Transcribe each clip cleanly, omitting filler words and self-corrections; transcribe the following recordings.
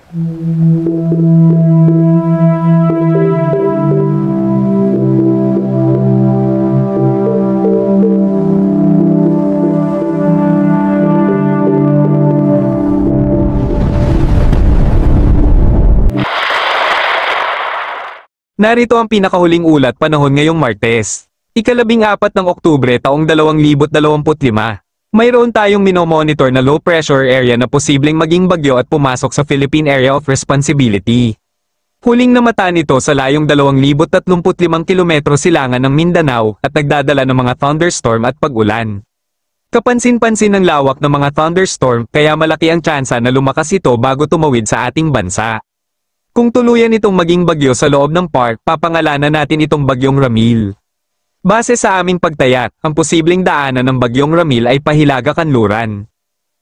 Narito ang pinakahuling ulat panahon ngayong Martes. Ika-14 ng Oktubre taong 2025. Mayroon tayong minomonitor na low pressure area na posibleng maging bagyo at pumasok sa Philippine Area of Responsibility. Huling namata nito sa layong 2,035 kilometro silangan ng Mindanao at nagdadala ng mga thunderstorm at pag-ulan. Kapansin-pansin ang lawak ng mga thunderstorm kaya malaki ang tsansa na lumakas ito bago tumawid sa ating bansa. Kung tuluyan itong maging bagyo sa loob ng park, papangalanan natin itong Bagyong Ramil. Base sa aming pagtaya, ang posibleng daanan ng Bagyong Ramil ay Pahilaga-Kanluran.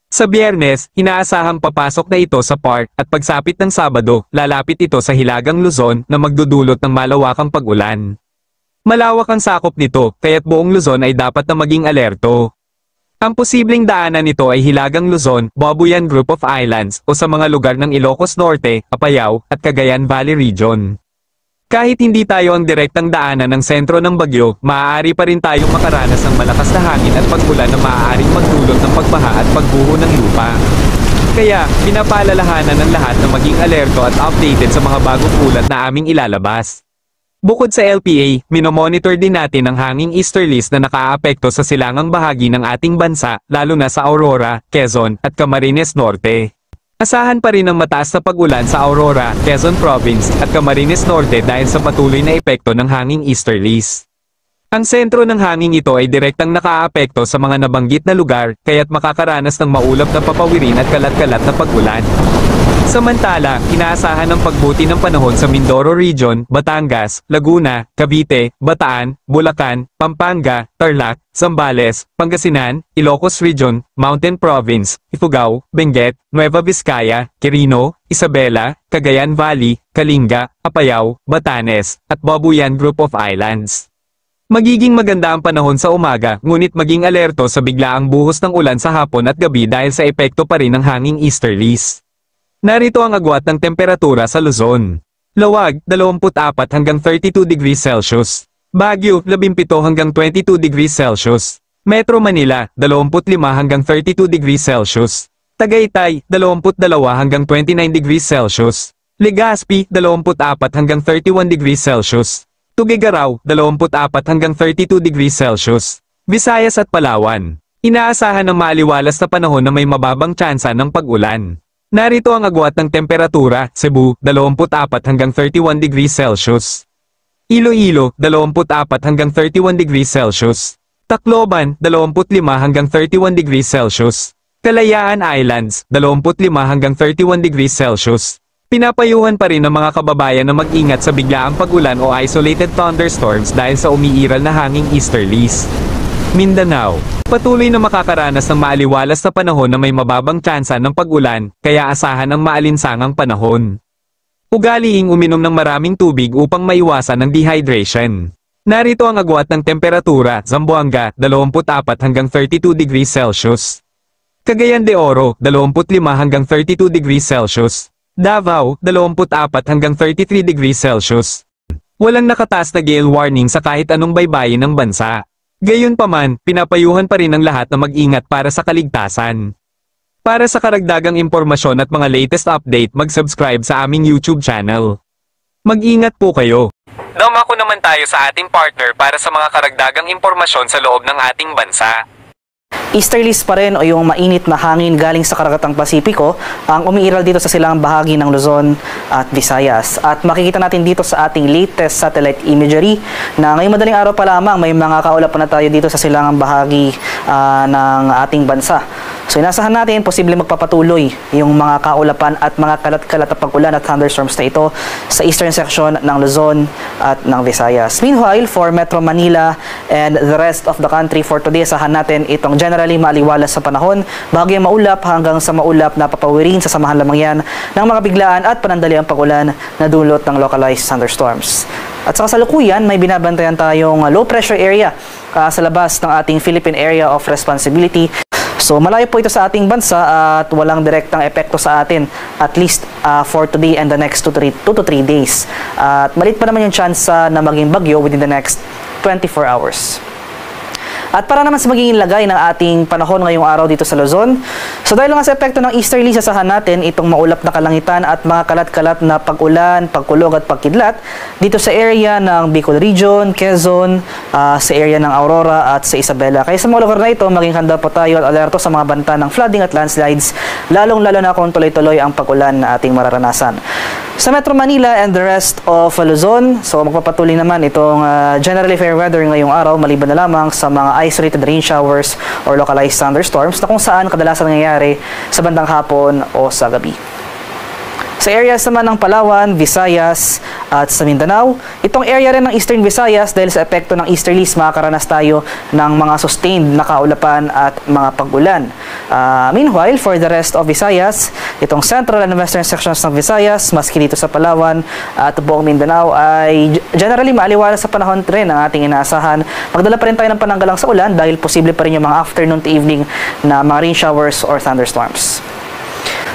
Sa Biyernes, inaasahang papasok na ito sa park at pagsapit ng Sabado, lalapit ito sa Hilagang Luzon na magdudulot ng malawakang pag-ulan. Malawak ang sakop nito, kaya't buong Luzon ay dapat na maging alerto. Ang posibleng daanan nito ay Hilagang Luzon, Babuyan Group of Islands o sa mga lugar ng Ilocos Norte, Apayao, at Cagayan Valley Region. Kahit hindi tayo ang direktang daanan ng sentro ng bagyo, maaari pa rin tayong makaranas ng malakas na hangin at pag-ulan na maaaring magdulot ng pagbaha at pagguho ng lupa. Kaya, pinapaalalahanan ng lahat na maging alerto at updated sa mga bagong ulat na aming ilalabas. Bukod sa LPA, minomonitor din natin ang hanging easterlies na nakaapekto sa silangang bahagi ng ating bansa, lalo na sa Aurora, Quezon, at Camarines Norte. Asahan pa rin ang mataas na pag-ulan sa Aurora, Quezon Province, at Camarines Norte dahil sa patuloy na epekto ng hanging easterlies. Ang sentro ng hangin ito ay direktang nakaapekto sa mga nabanggit na lugar, kaya't makakaranas ng maulap na papawirin at kalat-kalat na pag-ulan. Samantala, inaasahan ang pagbuti ng panahon sa Mindoro Region, Batangas, Laguna, Cavite, Bataan, Bulacan, Pampanga, Tarlac, Zambales, Pangasinan, Ilocos Region, Mountain Province, Ifugao, Benguet, Nueva Vizcaya, Quirino, Isabela, Cagayan Valley, Kalinga, Apayao, Batanes, at Babuyan Group of Islands. Magiging maganda ang panahon sa umaga, ngunit maging alerto sa biglaang buhos ng ulan sa hapon at gabi dahil sa epekto pa rin ng hanging easterlies. Narito ang agwat ng temperatura sa Luzon. Lawag, 24 hanggang 32 degrees Celsius. Baguio, 17 hanggang 22 degrees Celsius. Metro Manila, 25 hanggang 32 degrees Celsius. Tagaytay, 22 hanggang 29 degrees Celsius. Legazpi, 24 hanggang 31 degrees Celsius. Tuguegarao, 24 hanggang 32 degrees Celsius. Visayas at Palawan. Inaasahan ng maaliwalas na panahon na may mababang tsansa ng pag-ulan. Narito ang agwat ng temperatura, Cebu, 24 hanggang 31 degrees Celsius. Iloilo, 24 hanggang 31 degrees Celsius. Tacloban, 25 hanggang 31 degrees Celsius. Kalayaan Islands, 25 hanggang 31 degrees Celsius. Pinapayuhan pa rin ng mga kababayan na mag-ingat sa biglaang pag-ulan o isolated thunderstorms dahil sa umiiral na hanging easterlies. Mindanao. Patuloy na makakaranas ng maaliwalas na panahon na may mababang tsansa ng pag-ulan, kaya asahan ang maalinsangang panahon. Ugaliing uminom ng maraming tubig upang maiwasan ang dehydration. Narito ang agwat ng temperatura, Zamboanga, 24 hanggang 32 degrees Celsius. Cagayan de Oro, 25 hanggang 32 degrees Celsius. Davao, 24 hanggang 33 degrees Celsius. Walang nakataas na gale warning sa kahit anong baybayin ng bansa. Gayunpaman, pinapayuhan pa rin ang lahat na mag-ingat para sa kaligtasan. Para sa karagdagang impormasyon at mga latest update, mag-subscribe sa aming YouTube channel. Mag-ingat po kayo. Dumako naman tayo sa ating partner para sa mga karagdagang impormasyon sa loob ng ating bansa. Easterlies pa rin o yung mainit na hangin galing sa Karagatang Pasipiko ang umiiral dito sa silangang bahagi ng Luzon at Visayas. At makikita natin dito sa ating latest satellite imagery na ngayong madaling araw pa lamang may mga kaulapan na tayo dito sa silangang bahagi ng ating bansa. So inasahan natin, posible magpapatuloy yung mga kaulapan at mga kalat-kalat na pag-ulan at thunderstorms na ito sa eastern section ng Luzon at ng Visayas. Meanwhile, for Metro Manila and the rest of the country for today, asahan natin itong generally maaliwalas sa panahon, bahagyang maulap hanggang sa maulap na papawirin, sasamahan lamang yan ng mga biglaan at panandaliang pag-ulan na dulot ng localized thunderstorms. At sa kasalukuyan, may binabantayan tayong low pressure area sa labas ng ating Philippine Area of Responsibility. So malayo po ito sa ating bansa at walang direktang epekto sa atin at least for today and the next 2 to 3 days. At maliit pa naman yung chance na maging bagyo within the next 24 hours. At para naman sa magiging lagay ng ating panahon ngayong araw dito sa Luzon, so dahil nga sa epekto ng easterly, sasahan natin itong maulap na kalangitan at mga kalat-kalat na pag-ulan, pagkulog at pagkidlat dito sa area ng Bicol Region, Quezon, sa area ng Aurora at sa Isabela. Kaya sa mga lugar na ito, maging handa po tayo at alerto sa mga banta ng flooding at landslides, lalong-lalo na kung tuloy-tuloy ang pag-ulan na ating mararanasan. Sa Metro Manila and the rest of Luzon, so magpapatuloy naman itong generally fair weather ngayong araw, maliban na lamang sa mga isolated rain showers or localized thunderstorms na kung saan kadalasan nangyayari sa bandang hapon o sa gabi. Sa areas naman ng Palawan, Visayas at sa Mindanao, itong area rin ng Eastern Visayas dahil sa epekto ng easterlies, makakaranas tayo ng mga sustained na kaulapan at mga pag-ulan. Meanwhile, for the rest of Visayas, itong central and western sections ng Visayas, maski dito sa Palawan at buong Mindanao ay generally maaliwalas sa panahon rin ang ating inaasahan. Magdala pa rin tayo ng pananggalang sa ulan dahil posible pa rin yung mga afternoon to evening na mga rain showers or thunderstorms.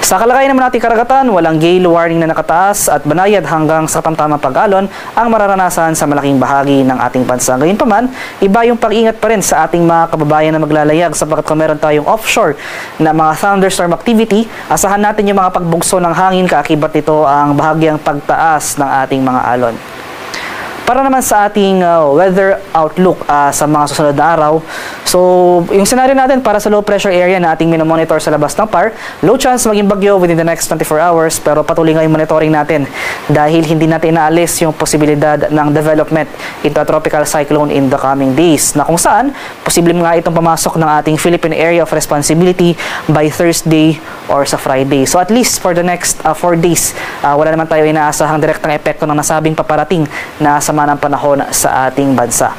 Sa kalagayan naman nating karagatan, walang gale warning na nakataas at banayad hanggang sa katamtamang pag-alon ang mararanasan sa malaking bahagi ng ating bansa. Gayunpaman, iba yung pag-ingat pa rin sa ating mga kababayan na maglalayag sapagkat kung meron tayong offshore na mga thunderstorm activity, asahan natin yung mga pagbugso ng hangin, kaakibat nito ang bahagyang pagtaas ng ating mga alon. Para naman sa ating weather outlook sa mga susunod na araw, so yung scenario natin para sa low pressure area na ating minomonitor sa labas ng PAR, low chance maging bagyo within the next 24 hours pero patuloy nga yung monitoring natin dahil hindi natin inaalis yung posibilidad ng development into a tropical cyclone in the coming days na kung saan posible nga itong pamasok ng ating Philippine Area of Responsibility by Thursday or sa Friday. So at least for the next 4 days, wala naman tayo inaasahang direktang epekto ng nasabing paparating na sama ng panahon sa ating bansa.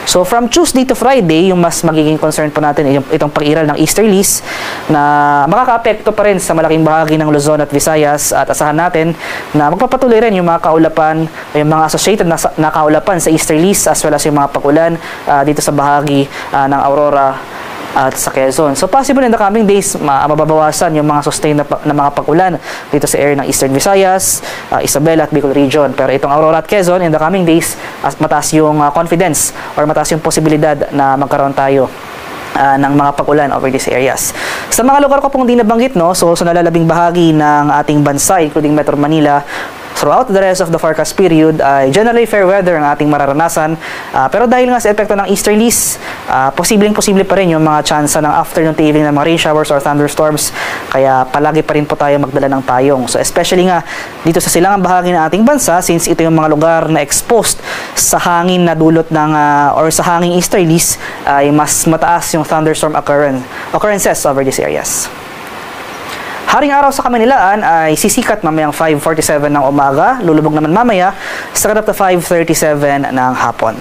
So from Tuesday to Friday, yung mas magiging concern po natin itong pag-iral ng easterlies na makakaapekto pa rin sa malaking bahagi ng Luzon at Visayas at asahan natin na magpapatuloy rin yung mga kaulapan, yung mga associated na kaulapan sa easterlies as well as yung mga pag-ulan dito sa bahagi ng Aurora at sa Quezon. So possible in the coming days, mababawasan yung mga sustained na mga pag-ulan dito sa area ng Eastern Visayas, Isabela at Bicol Region. Pero itong Aurora at Quezon, in the coming days, mataas yung confidence or mataas yung posibilidad na magkaroon tayo ng mga pag-ulan over these areas. Sa mga lugar ko pong di nabanggit, no, so nalalabing bahagi ng ating bansa, including Metro Manila, throughout the rest of the forecast period ay generally fair weather ang ating mararanasan. Pero dahil nga sa epekto ng easterlies, posible pa rin yung mga tsansa ng afternoon to evening ng mga rain showers or thunderstorms. Kaya palagi pa rin po tayo magdala ng payong. So especially nga dito sa silangang bahagi ng ating bansa, since ito yung mga lugar na exposed sa hangin na dulot ng or sa hanging easterlies, ay mas mataas yung thunderstorm occurrences over these areas. Haring araw sa Kamanilaan ay sisikat mamayang 5:47 ng umaga, lulubog naman mamaya sa 5:37 ng hapon.